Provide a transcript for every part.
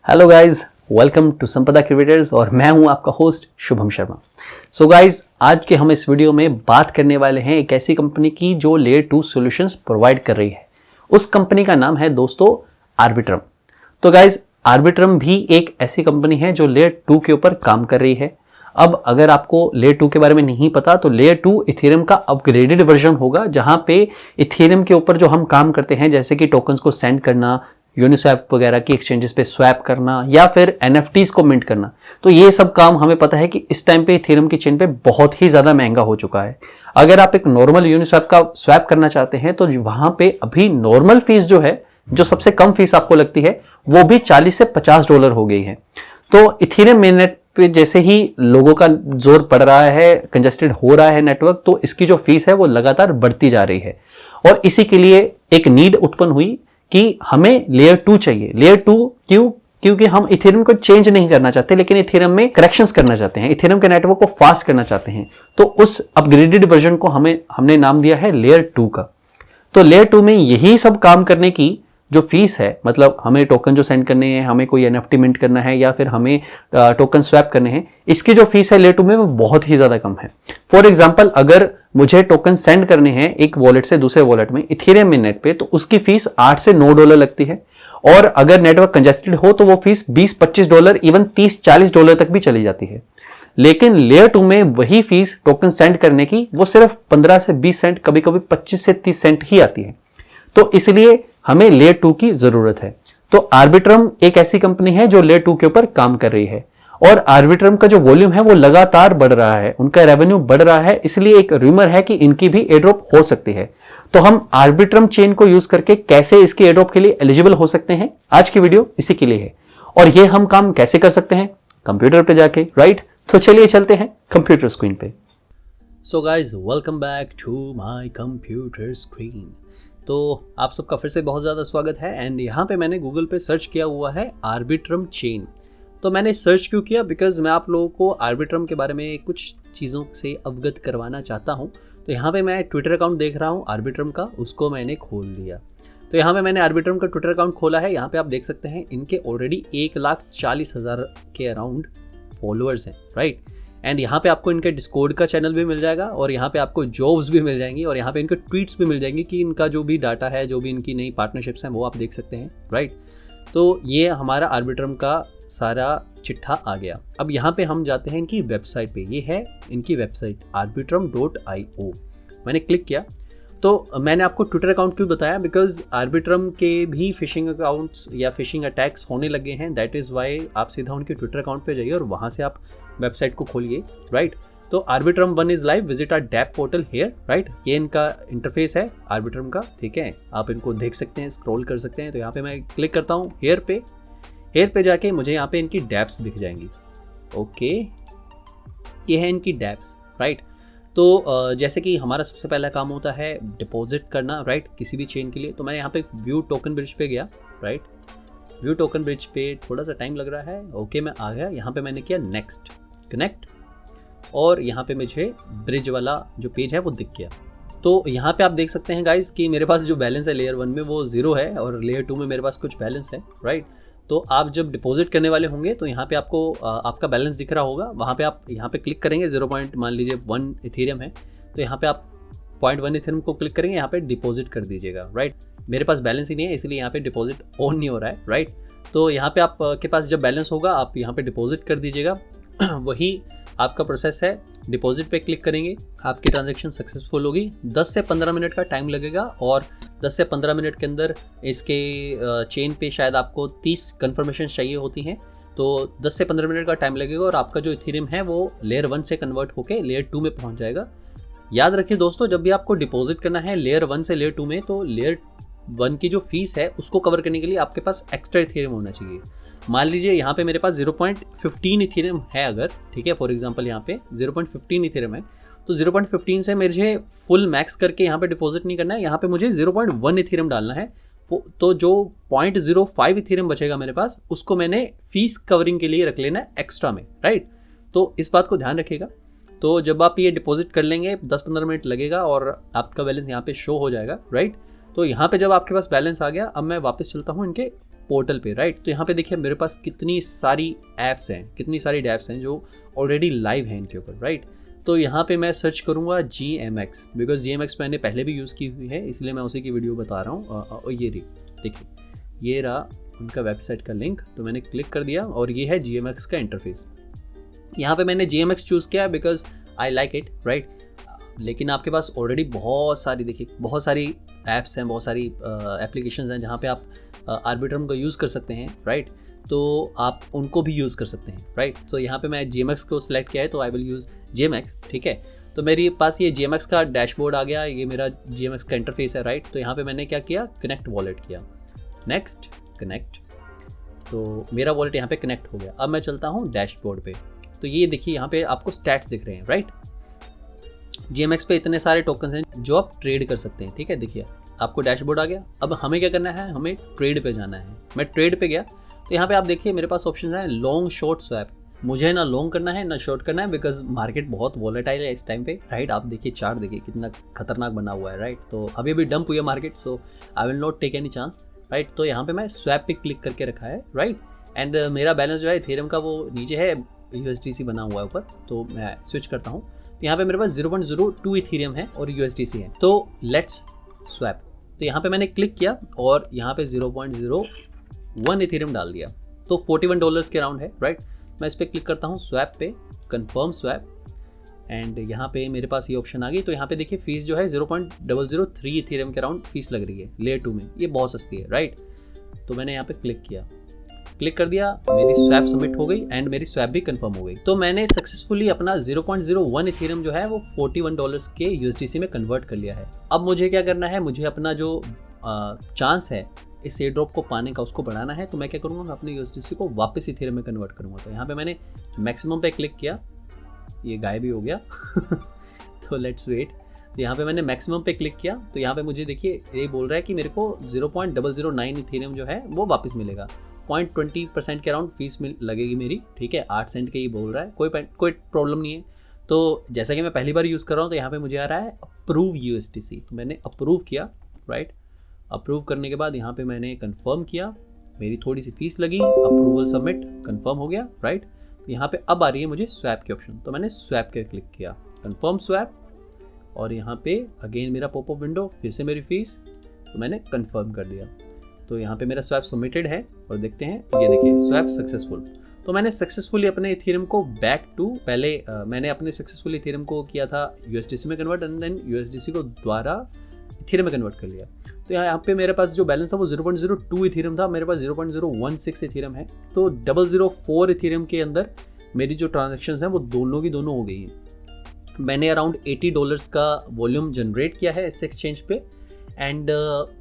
Hello guys, welcome to संपदा creators और मैं हूं आपका host Shubham Sharma. So guys, आज के हम इस वीडियो में बात करने वाले हैं एक ऐसी कंपनी की जो लेयर 2 सॉल्यूशंस प्रोवाइड कर रही है। उस कंपनी का नाम है दोस्तों आर्बिट्रम। तो गाइस, आर्बिट्रम भी एक ऐसी कंपनी है जो लेयर 2 के ऊपर काम कर रही है। अब अगर आपको लेयर 2 के बारे में नहीं पता तो लेयर 2 इथेरियम का अपग्रेडेड वर्जन होगा, जहां पे इथेरियम के ऊपर जो हम काम करते हैं जैसे कि टोकन्स को सेंड करना, यूनिस्वैप वगैरह की एक्सचेंजेस पे स्वैप करना या फिर एनएफटीज को मिंट करना, तो ये सब काम हमें पता है कि इस टाइम पे इथेरियम की चेन पे बहुत ही ज्यादा महंगा हो चुका है। अगर आप एक नॉर्मल यूनिस्वैप का स्वैप करना चाहते हैं तो वहां पे अभी नॉर्मल फीस जो है, जो सबसे कम फीस आपको लगती है, वो भी $40 से $50 हो गई है। तो इथेरियम मेननेट पे जैसे ही लोगों का जोर पड़ रहा है, कंजेस्टेड हो रहा है नेटवर्क, तो इसकी जो फीस है वो लगातार बढ़ती जा रही है और इसी के लिए एक नीड उत्पन्न हुई कि हमें लेयर 2 चाहिए। लेयर 2 क्योंकि हम इथेरियम को चेंज नहीं करना चाहते, लेकिन इथेरियम में करेक्शंस करना चाहते हैं, इथेरियम के नेटवर्क को फास्ट करना चाहते हैं। तो उस अपग्रेडेड वर्जन को हमने नाम दिया है लेयर 2 का। तो लेयर 2 में यही सब काम करने की जो फीस है, मतलब हमें टोकन जो सेंड करने हैं, हमें कोई एनएफटी मिंट करना है या फिर हमें टोकन स्वैप करने हैं, इसकी जो फीस है लेयर 2 में वो बहुत ही ज्यादा कम है। फॉर एग्जांपल, अगर मुझे टोकन सेंड करने हैं एक वॉलेट से दूसरे वॉलेट में इथेरियम मेननेट पे, तो उसकी फीस $8 से $9 लगती है। और अगर नेटवर्क कंजेस्टेड हो तो वो फीस $20-25, इवन $30-40 तक भी चली जाती है। लेकिन लेयर 2 में वही फीस टोकन सेंड करने की वो सिर्फ 15 से 20 सेंट, कभी कभी 25 से 30 सेंट ही आती है। तो इसलिए हमें लेयर 2 की जरूरत है। तो आर्बिट्रम एक ऐसी कंपनी है जो लेयर 2 के ऊपर काम कर रही है और आर्बिट्रम का जो वॉल्यूम है वो लगातार बढ़ रहा है, उनका रेवेन्यू बढ़ रहा है। इसलिए एक रूमर है कि इनकी भी एयरड्रॉप हो सकती है। तो हम आर्बिट्रम चेन को यूज करके कैसे इसकी एयरड्रॉप के लिए एलिजिबल हो सकते हैं, आज की वीडियो इसी के लिए है। और ये हम काम कैसे कर सकते हैं? कंप्यूटर पे जाके, राइट? तो चलिए चलते हैं कंप्यूटर स्क्रीन पे। So guys, welcome back to my computer screen. तो आप सबका फिर से बहुत ज़्यादा स्वागत है। एंड यहाँ पे मैंने गूगल पे सर्च किया हुआ है आर्बिट्रम चेन। तो मैंने सर्च क्यों किया? बिकॉज मैं आप लोगों को आर्बिट्रम के बारे में कुछ चीज़ों से अवगत करवाना चाहता हूँ। तो यहाँ पे मैं ट्विटर अकाउंट देख रहा हूँ आर्बिट्रम का, उसको मैंने खोल दिया। तो यहाँ पे मैंने आर्बिट्रम का ट्विटर अकाउंट खोला है। यहाँ पे आप देख सकते हैं इनके ऑलरेडी 1,40,000 के अराउंड फॉलोअर्स हैं, राइट। एंड यहाँ पे आपको इनके डिस्कॉर्ड का चैनल भी मिल जाएगा और यहाँ पे आपको जॉब्स भी मिल जाएंगी और यहाँ पे इनके ट्वीट्स भी मिल जाएंगे कि इनका जो भी डाटा है, जो भी इनकी नई पार्टनरशिप्स हैं, वो आप देख सकते हैं, राइट। तो ये हमारा आर्बिट्रम का सारा चिट्ठा आ गया। अब यहाँ पे हम जाते हैं इनकी वेबसाइट पे। ये है इनकी वेबसाइट arbitrum.io। मैंने क्लिक किया तो मैंने आपको ट्विटर अकाउंट क्यों बताया? बिकॉज आर्बिट्रम के भी फिशिंग अकाउंट्स या फिशिंग अटैक्स होने लगे हैं। दैट इज़ वाई आप सीधा उनके ट्विटर अकाउंट पे जाइए और वहाँ से आप वेबसाइट को खोलिए, राइट। तो Arbitrum 1 is live, visit our dapp portal here, right. ये इनका इंटरफेस है आर्बिट्रम का, ठीक है। आप इनको देख सकते हैं, स्क्रॉल कर सकते हैं। तो यहाँ पे मैं क्लिक करता हूँ हेयर पे जाके मुझे यहाँ पे इनकी डैप्स दिख जाएंगी। ओके, ये है इनकी डैप्स, राइट। तो जैसे कि हमारा सबसे पहला काम होता है डिपॉजिट करना, राइट, किसी भी चेन के लिए। तो मैंने यहाँ पे व्यू टोकन ब्रिज पे गया, राइट। व्यू टोकन ब्रिज पे थोड़ा सा टाइम लग रहा है। ओके, मैं आ गया। यहाँ पे मैंने किया नेक्स्ट, कनेक्ट, और यहाँ पे मुझे ब्रिज वाला जो पेज है वो दिख गया। तो यहाँ पे आप देख सकते हैं गाइज कि मेरे पास जो बैलेंस है लेयर 1 में वो 0 है और लेयर 2 में मेरे पास कुछ बैलेंस है, राइट। तो आप जब डिपॉजिट करने वाले होंगे तो यहाँ पे आपको आपका बैलेंस दिख रहा होगा। वहाँ पे आप यहाँ पे क्लिक करेंगे, 0. मान लीजिए 1 इथेरियम है, तो यहाँ पे आप 0.1 इथेरियम को क्लिक करेंगे, यहाँ पे डिपॉजिट कर दीजिएगा, राइट। मेरे पास बैलेंस ही नहीं है, इसलिए यहाँ पे डिपॉजिट ऑन नहीं हो रहा है, राइट। तो यहाँ पे आप के पास जब बैलेंस होगा आप यहाँ पे डिपॉजिट कर दीजिएगा। वही आपका प्रोसेस है। डिपॉजिट पे क्लिक करेंगे, आपकी ट्रांजैक्शन सक्सेसफुल होगी। 10 से 15 मिनट का टाइम लगेगा और 10 से 15 मिनट के अंदर इसके चेन पे शायद आपको 30 कन्फर्मेशन चाहिए होती हैं। तो 10 से 15 मिनट का टाइम लगेगा और आपका जो इथेरियम है वो लेयर 1 से कन्वर्ट होकर लेयर 2 में पहुंच जाएगा। याद रखिए दोस्तों, जब भी आपको डिपॉजिट करना है लेयर 1 से लेयर 2 में, तो लेयर 1 की जो फीस है उसको कवर करने के लिए आपके पास एक्स्ट्रा इथेरियम होना चाहिए। मान लीजिए यहाँ पे मेरे पास 0.15 इथेरियम है अगर, ठीक है, फॉर एग्जांपल यहाँ पे 0.15 इथेरियम है, तो 0.15 से मुझे फुल मैक्स करके यहाँ पे डिपॉजिट नहीं करना है। यहाँ पे मुझे 0.1 इथेरियम डालना है। तो जो 0.05 इथेरियम बचेगा मेरे पास, उसको मैंने फीस कवरिंग के लिए रख लेना है एक्स्ट्रा में, राइट। तो इस बात को ध्यान रखिएगा। तो जब आप ये डिपॉजिट कर लेंगे 10-15 मिनट लगेगा और आपका बैलेंस यहाँ पे शो हो जाएगा, राइट। तो यहाँ पे जब आपके पास बैलेंस आ गया, अब मैं वापस चलता हूँ इनके पोर्टल पे, राइट। तो यहाँ पे देखिए मेरे पास कितनी सारी ऐप्स हैं, कितनी सारी डैप्स हैं जो ऑलरेडी लाइव हैं इनके ऊपर, राइट। तो यहाँ पे मैं सर्च करूँगा GMX, बिकॉज GMX मैंने पहले भी यूज़ की हुई है, इसलिए मैं उसी की वीडियो बता रहा हूँ। और ये रही, देखिए ये रहा उनका वेबसाइट का लिंक। तो मैंने क्लिक कर दिया और ये है GMX का इंटरफेस। यहाँ पे मैंने GMX चूज़ किया because I like it, right. लेकिन आपके पास ऑलरेडी बहुत सारी, देखिए बहुत सारी ऐप्स हैं, बहुत सारी एप्लीकेशंस हैं जहाँ पे आप आर्बिट्रम का यूज़ कर सकते हैं, राइट। तो आप उनको भी यूज़ कर सकते हैं, राइट। सो यहाँ पे मैं GMX को सिलेक्ट किया है, तो आई विल यूज़ GMX, ठीक है। तो मेरे पास ये GMX का डैशबोर्ड आ गया, ये मेरा GMX का इंटरफेस है, राइट। तो यहाँ पे मैंने क्या किया, कनेक्ट वॉलेट किया, नेक्स्ट कनेक्ट। तो मेरा वॉलेट यहाँ पे कनेक्ट हो गया। अब मैं चलता हूँ डैशबोर्ड पे। तो ये देखिए यहाँ पे आपको स्टैट्स दिख रहे हैं, राइट। GMX पे इतने सारे टोकन्स हैं जो आप ट्रेड कर सकते हैं, ठीक है। देखिए आपको डैशबोर्ड आ गया। अब हमें क्या करना है, हमें ट्रेड पे जाना है। मैं ट्रेड पे गया तो यहाँ पे आप देखिए मेरे पास ऑप्शन है लॉन्ग शॉर्ट स्वैप। मुझे ना लॉन्ग करना है ना शॉर्ट करना है, बिकॉज मार्केट बहुत वॉलेटाइल है इस टाइम पे, राइट। आप देखिए चार्ट देखिए कितना खतरनाक बना हुआ है, राइट। तो अभी डंप हुई है market, so I will not take any chance, right. तो यहाँ पे मैं स्वैप पे क्लिक करके रखा है, राइट। एंड मेरा बैलेंस जो है इथेरियम का वो नीचे है, USDC बना हुआ है ऊपर। तो मैं स्विच करता हूँ। तो यहाँ पे मेरे पास 0.02 इथेरियम है और USDC है। तो लेट्स स्वैप। तो यहाँ पे मैंने क्लिक किया और यहाँ पे 0.01 इथेरियम डाल दिया। तो $41 के अराउंड है, राइट। मैं इस पर क्लिक करता हूँ स्वैप पे, कंफर्म स्वैप। एंड यहाँ पे मेरे पास ये ऑप्शन आ गई। तो यहाँ पे देखिए फीस जो है 0.003 इथेरियम के अराउंड फीस लग रही है लेयर 2 में। ये बहुत सस्ती है, राइट। तो मैंने यहाँ पे क्लिक किया, क्लिक कर दिया, मेरी स्वैप सबमिट हो गई एंड मेरी स्वैप भी कंफर्म हो गई। तो मैंने सक्सेसफुली अपना 0.01 इथेरियम जो है वो $41 के USDC में कन्वर्ट कर लिया है। अब मुझे क्या करना है, मुझे अपना जो चांस है इस एयर ड्रॉप को पाने का उसको बढ़ाना है। तो मैं क्या करूँगा, मैं अपने USDC को वापस इथेरियम में कन्वर्ट करूँगा। तो यहाँ पे मैंने मैक्सिमम पे क्लिक किया, ये गायब भी हो गया तो लेट्स वेट। तो यहाँ पे मैंने मैक्सिमम पे क्लिक किया। तो यहाँ पे मुझे देखिए ये बोल रहा है कि मेरे को 0.009 इथेरियम जो है वो वापस मिलेगा। 0.20% के अराउंड फीस लगेगी मेरी, ठीक है। 8 सेंट के ही बोल रहा है, कोई प्रॉब्लम नहीं है। तो जैसा कि मैं पहली बार यूज़ कर रहा हूँ तो यहाँ पे मुझे आ रहा है अप्रूव USDC। तो मैंने अप्रूव किया, राइट। अप्रूव करने के बाद यहाँ पे मैंने कंफर्म किया, मेरी थोड़ी सी फीस लगी, अप्रूवल सबमिट, कंफर्म हो गया, राइट। यहाँ पे अब आ रही है मुझे स्वैप के ऑप्शन। तो मैंने स्वैप के क्लिक किया, कंफर्म स्वैप। और यहाँ पे अगेन मेरा पॉपअप विंडो, फिर से मेरी फीस, तो मैंने कंफर्म कर दिया। तो यहाँ पे मेरा स्वैप सबमिटेड है और देखते हैं, ये देखिए स्वैप सक्सेसफुल। तो मैंने सक्सेसफुली अपने इथेरियम को बैक टू पहले मैंने अपने सक्सेसफुली इथेरियम को किया था USDC में कन्वर्ट एंड देन USDC को द्वारा इथेरियम में कन्वर्ट कर लिया। तो यहाँ पे मेरे पास जो बैलेंस था वो 0.02 इथेरियम था, मेरे पास 0.016 इथेरियम है। तो 004 इथेरियम के अंदर मेरी जो ट्रांजेक्शन्स हैं वो दोनों की दोनों हो गई हैं। मैंने अराउंड $80 का वॉल्यूम जनरेट किया है इस एक्सचेंज पे। एंड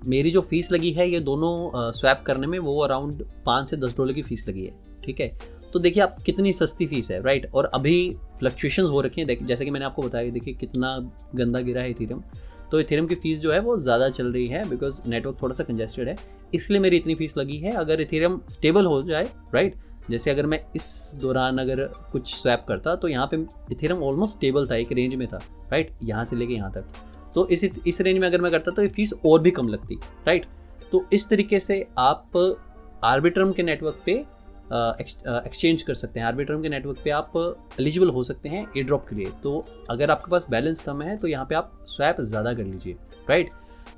मेरी जो फीस लगी है ये दोनों स्वैप करने में वो अराउंड $5 से $10 की फ़ीस लगी है, ठीक है। तो देखिए आप कितनी सस्ती फीस है, राइट। और अभी फ्लक्चुएशंस हो रखी हैं, जैसे कि मैंने आपको बताया, देखिए कितना गंदा गिरा है इथेरियम। तो इथेरियम की फ़ीस जो है वो ज़्यादा चल रही है बिकॉज नेटवर्क थोड़ा सा कंजेस्टेड है, इसलिए मेरी इतनी फ़ीस लगी है। अगर इथेरियम स्टेबल हो जाए, राइट, जैसे अगर मैं इस दौरान अगर कुछ स्वैप करता तो यहाँ पे इथेरियम ऑलमोस्ट स्टेबल था, एक रेंज में था, राइट, यहाँ से लेके यहाँ तक। तो इस रेंज में अगर मैं करता तो ये फीस और भी कम लगती, राइट। तो इस तरीके से आप आर्बिट्रम के नेटवर्क पे एक्सचेंज कर सकते हैं। आर्बिट्रम के नेटवर्क पे आप एलिजिबल हो सकते हैं एयर ड्रॉप के लिए। तो अगर आपके पास बैलेंस कम है तो यहाँ पे आप स्वैप ज़्यादा कर लीजिए, राइट।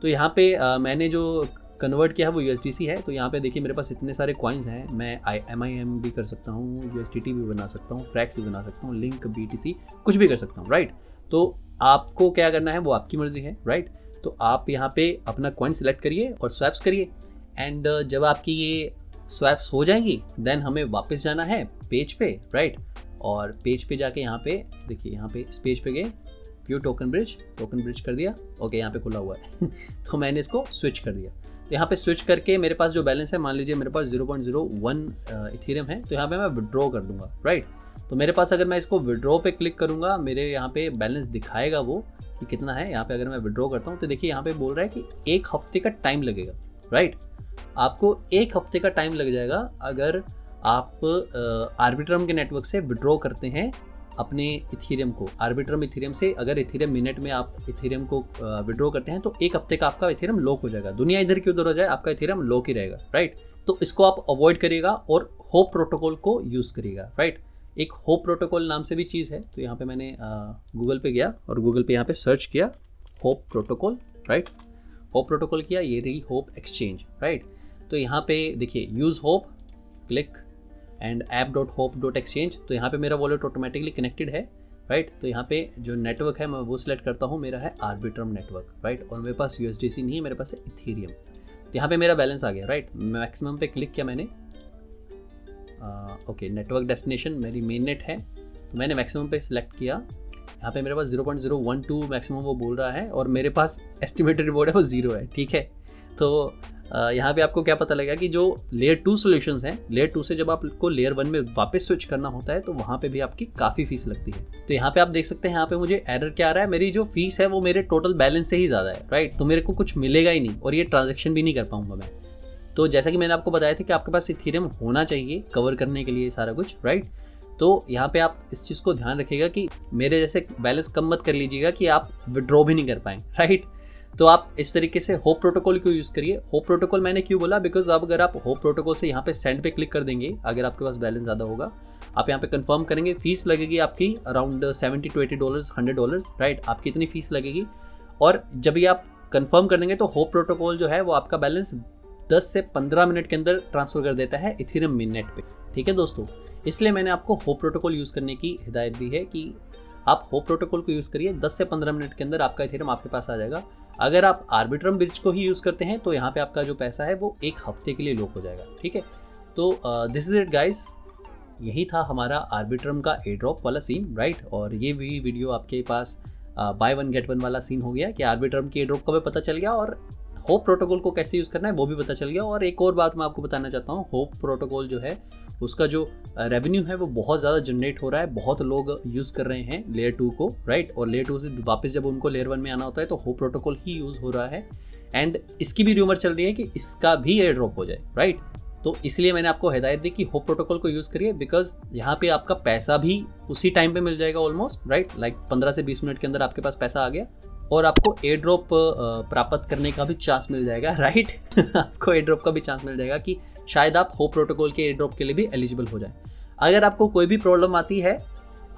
तो यहाँ पे मैंने जो कन्वर्ट किया है वो USDC है। तो यहाँ पे देखिए मेरे पास इतने सारे कॉइन्स हैं, मैं MIM भी कर सकता हूँ, USDT भी बना सकता हूँ, फ्रैक्स भी बना सकता हूँ, लिंक, BTC कुछ भी कर सकता हूँ, राइट। तो आपको क्या करना है वो आपकी मर्जी है, राइट। तो आप यहाँ पे अपना कॉइन सिलेक्ट करिए और स्वैप्स करिए। एंड जब आपकी ये स्वैप्स हो जाएंगी देन हमें वापस जाना है पेज पे, राइट। और पेज पे जाके यहाँ पे देखिए, यहाँ पे इस पेज पे गए, व्यू टोकन ब्रिज कर दिया, ओके, यहाँ पे खुला हुआ है तो मैंने इसको स्विच कर दिया। तो यहाँ पे स्विच करके मेरे पास जो बैलेंस है, मान लीजिए मेरे पास 0.01 इथेरियम है, तो यहाँ पे मैं विड्रॉ कर दूंगा, राइट। तो मेरे पास अगर मैं इसको विड्रॉ पे क्लिक करूंगा, मेरे यहाँ पे बैलेंस दिखाएगा वो कि कितना है। यहाँ पे अगर मैं विड्रॉ करता हूँ तो देखिए यहाँ पे बोल रहा है कि 1 हफ्ते का टाइम लगेगा, राइट। आपको 1 हफ्ते का टाइम लग जाएगा अगर आप आर्बिट्रम के नेटवर्क से विड्रॉ करते हैं अपने इथीरियम को आर्बिट्रम इथीरियम से, अगर इथीरियम मिनट में आप इथीरियम को विड्रॉ करते हैं तो एक हफ्ते का आपका इथीरियम लॉक हो जाएगा। दुनिया इधर की उधर हो जाए, आपका इथीरियम लॉक ही रहेगा, राइट। तो इसको आप अवॉइड करिएगा और होप प्रोटोकॉल को यूज़ करिएगा, राइट। एक होप प्रोटोकॉल नाम से भी चीज़ है, तो यहाँ पे मैंने गूगल पे गया और गूगल पे यहाँ पे सर्च किया hope protocol, right. Hope protocol किया, ये रही होप एक्सचेंज, राइट। तो यहाँ पे देखिए use hope, click and app.hope.exchange। तो यहाँ पे मेरा वॉलेट ऑटोमेटिकली कनेक्टेड है, राइट। तो यहाँ पे जो नेटवर्क है मैं वो सिलेक्ट करता हूँ, मेरा है आर्बिट्रम नेटवर्क, राइट। और मेरे पास USDC नहीं है, मेरे पास है इथीरियम। तो यहाँ पे मेरा बैलेंस आ गया, राइट। मैक्सिमम पे क्लिक किया मैंने, ओके। नेटवर्क डेस्टिनेशन मेरी मेन नेट है, तो मैंने मैक्सिमम पे सिलेक्ट किया। यहाँ पे मेरे पास 0.012 मैक्सिमम वो बोल रहा है और मेरे पास एस्टिमेटेड रिवॉर्ड है वो 0 है, ठीक है। तो यहाँ पे आपको क्या पता लगेगा कि जो लेयर 2 सॉल्यूशंस हैं, लेयर 2 से जब आपको लेयर 1 में वापस स्विच करना होता है तो वहाँ पे भी आपकी काफ़ी फीस लगती है। तो यहाँ पे आप देख सकते हैं, यहाँ पे मुझे एरर क्या आ रहा है, मेरी जो फीस है वो मेरे टोटल बैलेंस से ही ज़्यादा है, राइट। तो मेरे को कुछ मिलेगा ही नहीं और ये ट्रांजेक्शन भी नहीं कर पाऊंगा मैं। तो जैसा कि मैंने आपको बताया था कि आपके पास इथीरियम होना चाहिए कवर करने के लिए सारा कुछ, राइट। तो यहाँ पे आप इस चीज़ को ध्यान रखिएगा कि मेरे जैसे बैलेंस कम मत कर लीजिएगा कि आप विड्रॉ भी नहीं कर पाएँ, राइट। तो आप इस तरीके से होप प्रोटोकॉल को यूज़ करिए। होप प्रोटोकॉल मैंने क्यों बोला, बिकॉज अब अगर आप होप प्रोटोकॉल से यहाँ पे सेंड पे क्लिक कर देंगे, अगर आपके पास बैलेंस ज़्यादा होगा, आप यहाँ पे कंफर्म करेंगे, फीस लगेगी आपकी अराउंड $70 to $80, $100, राइट। आपकी इतनी फीस लगेगी और जब ये आप कंफर्म कर देंगे तो होप प्रोटोकॉल जो है वो आपका बैलेंस 10 से 15 मिनट के अंदर ट्रांसफर कर देता है इथीरियम मिननेट पे, ठीक है दोस्तों। इसलिए मैंने आपको होप प्रोटोकॉल यूज़ करने की हिदायत दी है कि आप होप प्रोटोकॉल को यूज़ करिए, 10 से 15 मिनट के अंदर आपका इथीरियम आपके पास आ जाएगा। अगर आप आर्बिट्रम ब्रिज को ही यूज़ करते हैं तो यहाँ पे आपका जो पैसा है वो एक हफ्ते के लिए लॉक हो जाएगा, ठीक है। तो दिस इज़ इट गाइस, यही था हमारा आर्बिट्रम का एयर ड्रॉप वाला सीन, राइट। और ये भी वीडियो आपके पास बाय वन गेट वन वाला सीन हो गया कि आर्बिट्रम की एयर ड्रॉप का भी पता चल गया और होप प्रोटोकॉल को कैसे यूज़ करना है वो भी पता चल गया। और एक और बात मैं आपको बताना चाहता हूँ, होप प्रोटोकॉल जो है उसका जो रेवेन्यू है वो बहुत ज़्यादा जनरेट हो रहा है, बहुत लोग यूज़ कर रहे हैं लेयर 2 को, राइट। और लेयर 2 से वापस जब उनको लेयर 1 में आना होता है तो होप प्रोटोकॉल ही यूज़ हो रहा है। एंड इसकी भी रूमर चल रही है कि इसका भी एयर ड्रॉप हो जाए, राइट। तो इसलिए मैंने आपको हिदायत दी कि होप प्रोटोकॉल को यूज़ करिए, बिकॉज यहाँ पे आपका पैसा भी उसी टाइम पे मिल जाएगा ऑलमोस्ट, राइट। लाइक 15 से 20 मिनट के अंदर आपके पास पैसा आ गया और आपको एयर ड्रॉप प्राप्त करने का भी चांस मिल जाएगा, राइट। आपको एयर ड्रॉप का भी चांस मिल जाएगा कि शायद आप होप प्रोटोकॉल के एयर ड्रॉप के लिए भी एलिजिबल हो जाए। अगर आपको कोई भी प्रॉब्लम आती है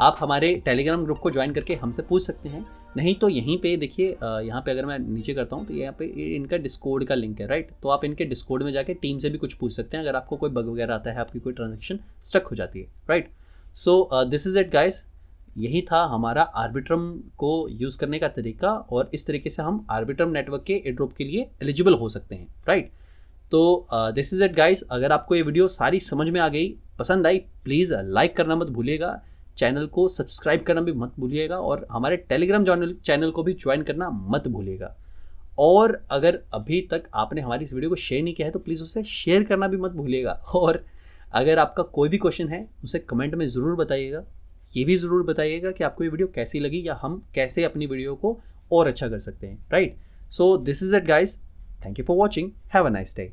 आप हमारे टेलीग्राम ग्रुप को ज्वाइन करके हमसे पूछ सकते हैं, नहीं तो यहीं पे देखिए, यहाँ पे अगर मैं नीचे करता हूँ तो यहाँ पे इनका डिस्कॉर्ड का लिंक है, राइट। तो आप इनके डिस्कॉर्ड में जाके टीम से भी कुछ पूछ सकते हैं अगर आपको कोई बग वगैरह आता है, आपकी कोई ट्रांजेक्शन स्टक हो जाती है, right. So this is it guys, यही था हमारा आर्बिट्रम को यूज़ करने का तरीका और इस तरीके से हम आर्बिट्रम नेटवर्क के एयर ड्रॉप के लिए एलिजिबल हो सकते हैं, राइट। तो दिस इज़ इट गाइस, अगर आपको ये वीडियो सारी समझ में आ गई, पसंद आई, प्लीज़ लाइक करना मत भूलिएगा, चैनल को सब्सक्राइब करना भी मत भूलिएगा और हमारे टेलीग्राम चैनल को भी ज्वाइन करना मत भूलिएगा। और अगर अभी तक आपने हमारी इस वीडियो को शेयर नहीं किया है तो प्लीज़ उसे शेयर करना भी मत भूलिएगा। और अगर आपका कोई भी क्वेश्चन है उसे कमेंट में ज़रूर बताइएगा, ये भी ज़रूर बताइएगा कि आपको ये वीडियो कैसी लगी या हम कैसे अपनी वीडियो को और अच्छा कर सकते हैं, right. So this is it guys, thank you for watching, have a nice day.